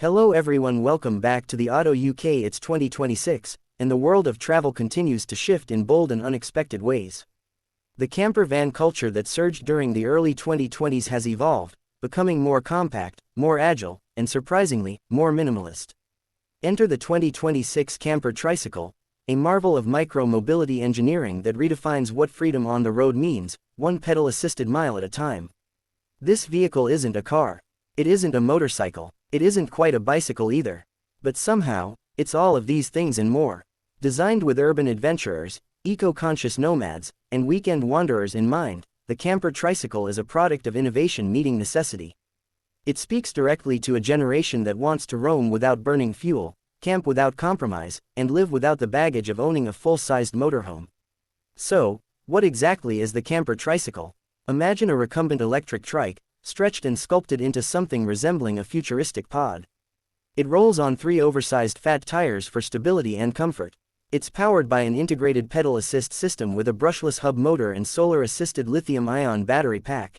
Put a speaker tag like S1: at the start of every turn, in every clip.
S1: Hello everyone, welcome back to the Auto UK. It's 2026, and the world of travel continues to shift in bold and unexpected ways. The camper van culture that surged during the early 2020s has evolved, becoming more compact, more agile, and surprisingly, more minimalist. Enter the 2026 Camper Tricycle, a marvel of micro-mobility engineering that redefines what freedom on the road means, one pedal-assisted mile at a time. This vehicle isn't a car. It isn't a motorcycle. It isn't quite a bicycle either. But somehow, it's all of these things and more. Designed with urban adventurers, eco-conscious nomads, and weekend wanderers in mind, the Camper Tricycle is a product of innovation meeting necessity. It speaks directly to a generation that wants to roam without burning fuel, camp without compromise, and live without the baggage of owning a full-sized motorhome. So, what exactly is the Camper Tricycle? Imagine a recumbent electric trike, stretched and sculpted into something resembling a futuristic pod. It rolls on 3 oversized fat tires for stability and comfort. It's powered by an integrated pedal assist system with a brushless hub motor and solar-assisted lithium-ion battery pack.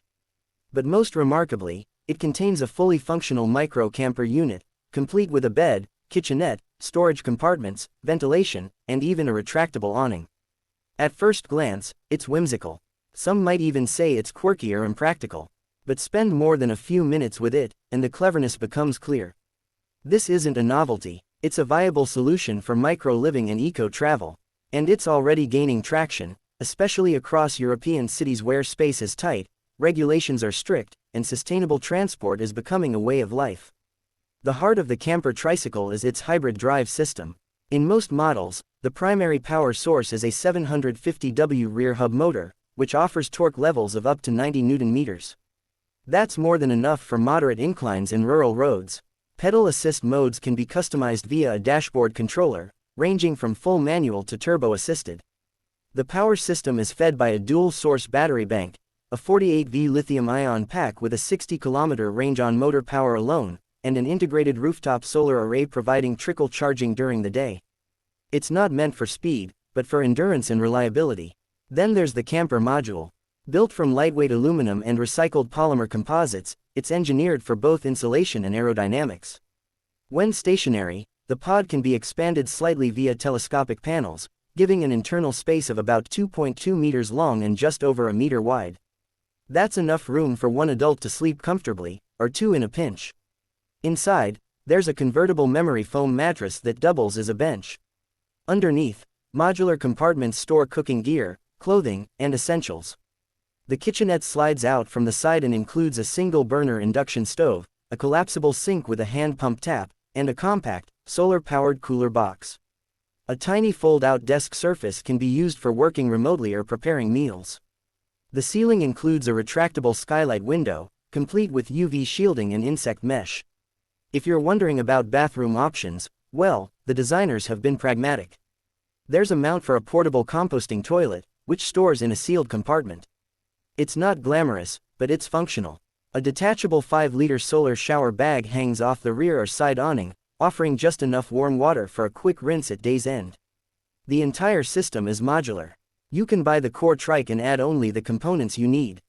S1: But most remarkably, it contains a fully functional microcamper unit, complete with a bed, kitchenette, storage compartments, ventilation, and even a retractable awning. At first glance, it's whimsical. Some might even say it's quirky or impractical. But spend more than a few minutes with it, and the cleverness becomes clear. This isn't a novelty, it's a viable solution for micro-living and eco-travel. And it's already gaining traction, especially across European cities where space is tight, regulations are strict, and sustainable transport is becoming a way of life. The heart of the Camper Tricycle is its hybrid drive system. In most models, the primary power source is a 750W rear hub motor, which offers torque levels of up to 90 Nm. That's more than enough for moderate inclines in rural roads. Pedal assist modes can be customized via a dashboard controller, ranging from full manual to turbo-assisted. The power system is fed by a dual-source battery bank, a 48V lithium-ion pack with a 60-kilometer range on motor power alone, and an integrated rooftop solar array providing trickle charging during the day. It's not meant for speed, but for endurance and reliability. Then there's the camper module. Built from lightweight aluminum and recycled polymer composites, it's engineered for both insulation and aerodynamics. When stationary, the pod can be expanded slightly via telescopic panels, giving an internal space of about 2.2 meters long and just over a meter wide. That's enough room for one adult to sleep comfortably, or 2 in a pinch. Inside, there's a convertible memory foam mattress that doubles as a bench. Underneath, modular compartments store cooking gear, clothing, and essentials. The kitchenette slides out from the side and includes a single-burner induction stove, a collapsible sink with a hand pump tap, and a compact, solar-powered cooler box. A tiny fold-out desk surface can be used for working remotely or preparing meals. The ceiling includes a retractable skylight window, complete with UV shielding and insect mesh. If you're wondering about bathroom options, well, the designers have been pragmatic. There's a mount for a portable composting toilet, which stores in a sealed compartment. It's not glamorous, but it's functional. A detachable 5-liter solar shower bag hangs off the rear or side awning, offering just enough warm water for a quick rinse at day's end. The entire system is modular. You can buy the core trike and add only the components you need.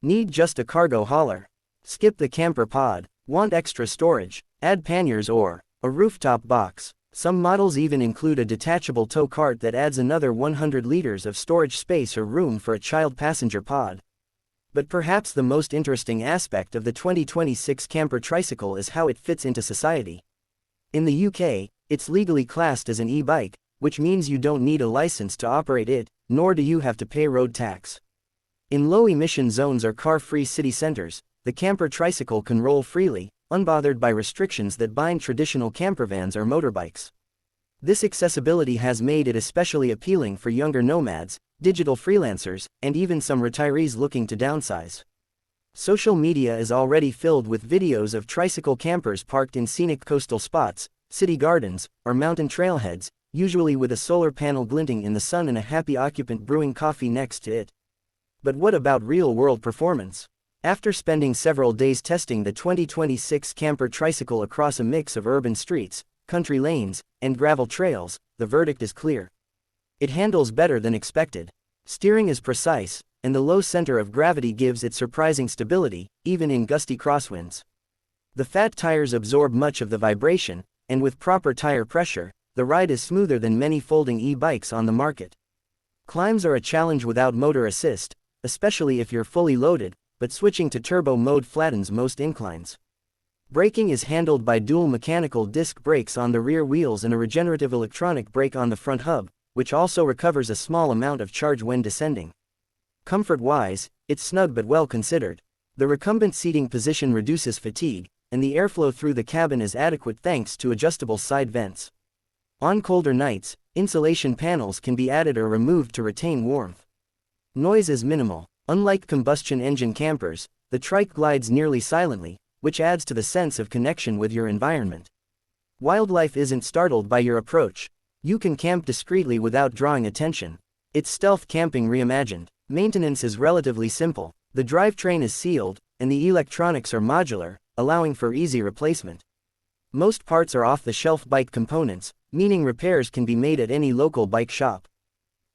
S1: Need just a cargo hauler? Skip the camper pod. Want extra storage? Add panniers or a rooftop box. Some models even include a detachable tow cart that adds another 100 liters of storage space or room for a child passenger pod. But perhaps the most interesting aspect of the 2026 Camper Tricycle is how it fits into society. In the UK, it's legally classed as an e-bike, which means you don't need a license to operate it, nor do you have to pay road tax. In low-emission zones or car-free city centers, the Camper Tricycle can roll freely, unbothered by restrictions that bind traditional campervans or motorbikes. This accessibility has made it especially appealing for younger nomads, digital freelancers, and even some retirees looking to downsize. Social media is already filled with videos of tricycle campers parked in scenic coastal spots, city gardens, or mountain trailheads, usually with a solar panel glinting in the sun and a happy occupant brewing coffee next to it. But what about real-world performance? After spending several days testing the 2026 Camper Tricycle across a mix of urban streets, country lanes, and gravel trails, the verdict is clear. It handles better than expected. Steering is precise, and the low center of gravity gives it surprising stability, even in gusty crosswinds. The fat tires absorb much of the vibration, and with proper tire pressure, the ride is smoother than many folding e-bikes on the market. Climbs are a challenge without motor assist, especially if you're fully loaded, but switching to turbo mode flattens most inclines. Braking is handled by dual mechanical disc brakes on the rear wheels and a regenerative electronic brake on the front hub, which also recovers a small amount of charge when descending. Comfort-wise, it's snug but well considered. The recumbent seating position reduces fatigue, and the airflow through the cabin is adequate thanks to adjustable side vents. On colder nights, insulation panels can be added or removed to retain warmth. Noise is minimal. Unlike combustion engine campers, the trike glides nearly silently, which adds to the sense of connection with your environment. Wildlife isn't startled by your approach. You can camp discreetly without drawing attention. It's stealth camping reimagined. Maintenance is relatively simple. The drivetrain is sealed, and the electronics are modular, allowing for easy replacement. Most parts are off-the-shelf bike components, meaning repairs can be made at any local bike shop.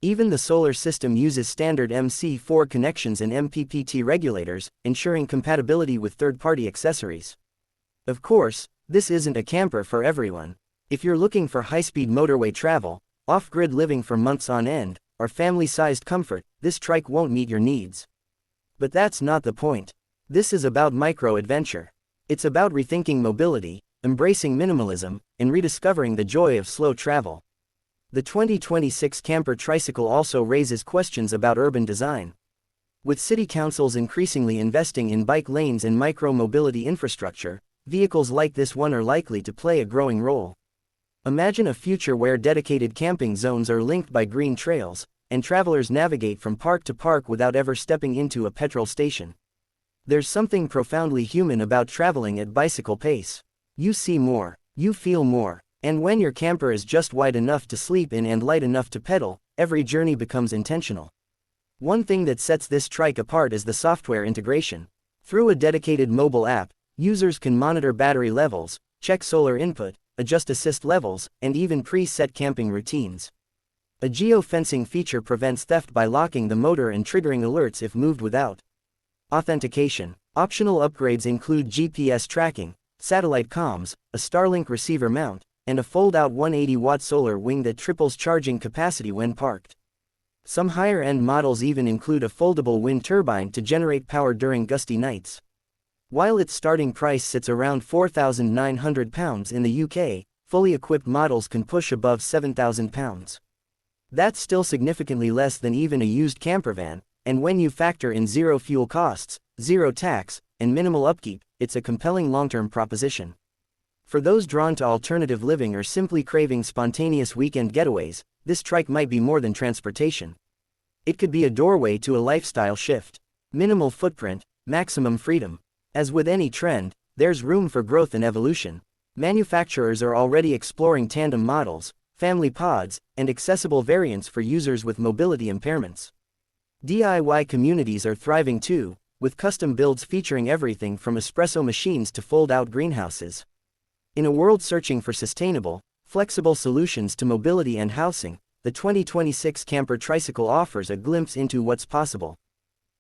S1: Even the solar system uses standard MC4 connections and MPPT regulators, ensuring compatibility with third-party accessories. Of course, this isn't a camper for everyone. If you're looking for high-speed motorway travel, off-grid living for months on end, or family-sized comfort, this trike won't meet your needs. But that's not the point. This is about micro-adventure. It's about rethinking mobility, embracing minimalism, and rediscovering the joy of slow travel. The 2026 Camper Tricycle also raises questions about urban design. With city councils increasingly investing in bike lanes and micro-mobility infrastructure, vehicles like this one are likely to play a growing role. Imagine a future where dedicated camping zones are linked by green trails, and travelers navigate from park to park without ever stepping into a petrol station. There's something profoundly human about traveling at bicycle pace. You see more, you feel more, and when your camper is just wide enough to sleep in and light enough to pedal, every journey becomes intentional. One thing that sets this trike apart is the software integration. Through a dedicated mobile app, users can monitor battery levels, check solar input, adjust assist levels, and even pre-set camping routines. A geo-fencing feature prevents theft by locking the motor and triggering alerts if moved without authentication. Optional upgrades include GPS tracking, satellite comms, a Starlink receiver mount, and a fold-out 180-watt solar wing that triples charging capacity when parked. Some higher-end models even include a foldable wind turbine to generate power during gusty nights. While its starting price sits around £4,900 in the UK, fully equipped models can push above £7,000. That's still significantly less than even a used campervan, and when you factor in zero fuel costs, zero tax, and minimal upkeep, it's a compelling long-term proposition. For those drawn to alternative living or simply craving spontaneous weekend getaways, this trike might be more than transportation. It could be a doorway to a lifestyle shift. Minimal footprint, maximum freedom. As with any trend, there's room for growth and evolution. Manufacturers are already exploring tandem models, family pods, and accessible variants for users with mobility impairments. DIY communities are thriving too, with custom builds featuring everything from espresso machines to fold-out greenhouses. In a world searching for sustainable, flexible solutions to mobility and housing, the 2026 Camper Tricycle offers a glimpse into what's possible.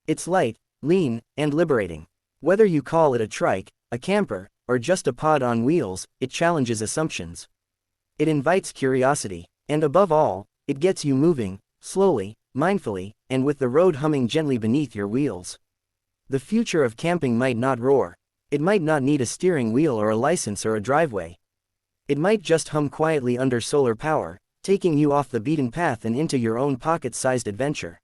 S1: It's light, lean, and liberating. Whether you call it a trike, a camper, or just a pod on wheels, it challenges assumptions. It invites curiosity, and above all, it gets you moving, slowly, mindfully, and with the road humming gently beneath your wheels. The future of camping might not roar. It might not need a steering wheel or a license or a driveway. It might just hum quietly under solar power, taking you off the beaten path and into your own pocket-sized adventure.